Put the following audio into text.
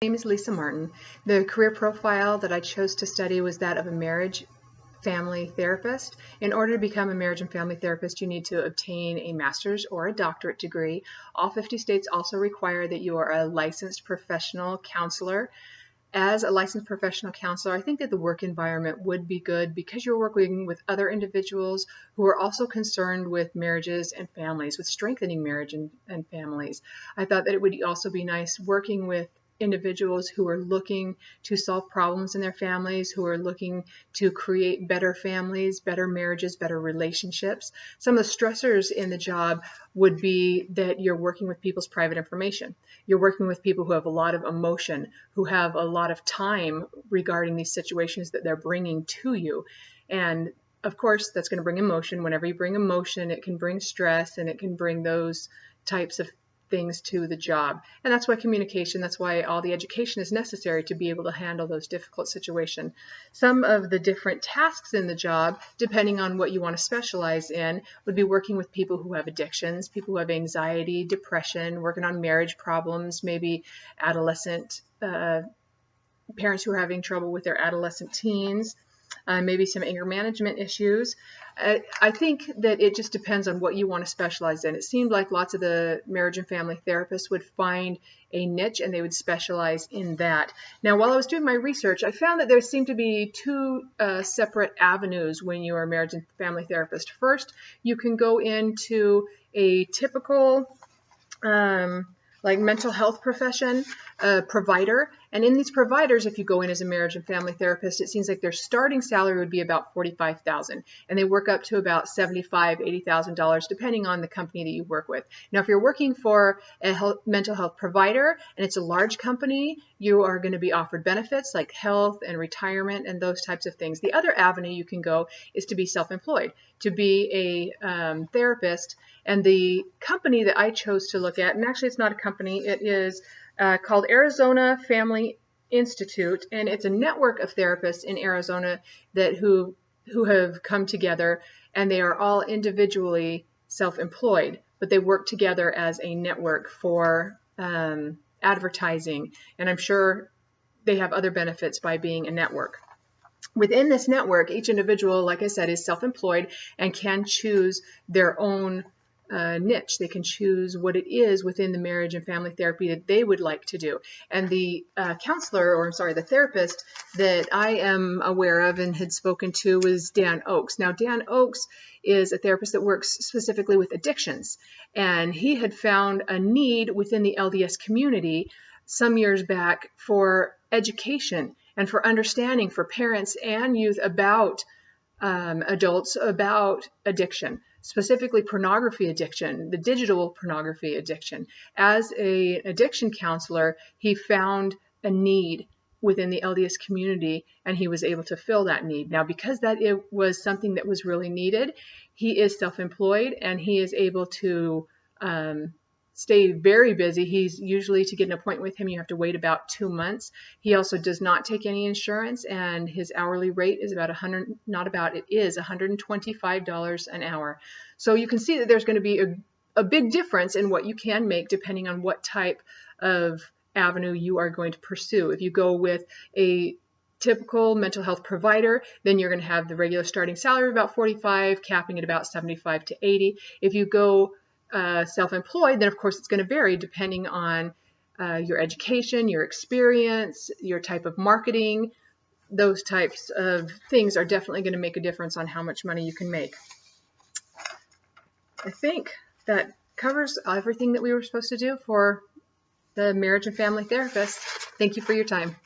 My name is Lisa Martin. The career profile that I chose to study was that of a marriage family therapist. In order to become a marriage and family therapist, you need to obtain a master's or a doctorate degree. All 50 states also require that you are a licensed professional counselor. As a licensed professional counselor, I think that the work environment would be good because you're working with other individuals who are also concerned with marriages and families, with strengthening marriage and families. I thought that it would also be nice working with individuals who are looking to solve problems in their families, who are looking to create better families, better marriages, better relationships. Some of the stressors in the job would be that you're working with people's private information. You're working with people who have a lot of emotion, who have a lot of time regarding these situations that they're bringing to you. And of course, that's going to bring emotion. Whenever you bring emotion, it can bring stress and it can bring those types of things to the job. And that's why communication, that's why all the education is necessary to be able to handle those difficult situations. Some of the different tasks in the job, depending on what you want to specialize in, would be working with people who have addictions, people who have anxiety, depression, working on marriage problems, maybe adolescent parents who are having trouble with their adolescent teens, maybe some anger management issues. I think that it just depends on what you want to specialize in. It seemed like lots of the marriage and family therapists would find a niche and they would specialize in that. Now, while I was doing my research, I found that there seemed to be two separate avenues when you are a marriage and family therapist. First, you can go into a typical like mental health profession, provider. And in these providers, if you go in as a marriage and family therapist, it seems like their starting salary would be about $45,000, and they work up to about $75,000, $80,000, depending on the company that you work with. Now, if you're working for a mental health provider and it's a large company, you are going to be offered benefits like health and retirement and those types of things. The other avenue you can go is to be self-employed, to be a therapist. And the company that I chose to look at, and actually it's not a company, it is called Arizona Family Institute, and it's a network of therapists in Arizona that who have come together, and they are all individually self-employed, but they work together as a network for advertising, and I'm sure they have other benefits by being a network. Within this network, each individual, like I said, is self-employed and can choose their own niche. They can choose what it is within the marriage and family therapy that they would like to do. And the the therapist that I am aware of and had spoken to was Dan Oakes. Now, Dan Oakes is a therapist that works specifically with addictions, and he had found a need within the LDS community some years back for education and for understanding for parents and youth about adults about addiction, specifically pornography addiction, the digital pornography addiction. As an addiction counselor, he found a need within the LDS community, and he was able to fill that need. Now, because it was something that was really needed, he is self-employed, and he is able to stay very busy. He's usually, to get an appointment with him, you have to wait about 2 months. He also does not take any insurance, and his hourly rate is $125 an hour. So you can see that there's going to be a big difference in what you can make depending on what type of avenue you are going to pursue. If you go with a typical mental health provider, then you're going to have the regular starting salary of about $45,000, capping at about $75,000 to $80,000. If you go self-employed, then of course it's going to vary depending on your education, your experience, your type of marketing. Those types of things are definitely going to make a difference on how much money you can make. I think that covers everything that we were supposed to do for the marriage and family therapist. Thank you for your time.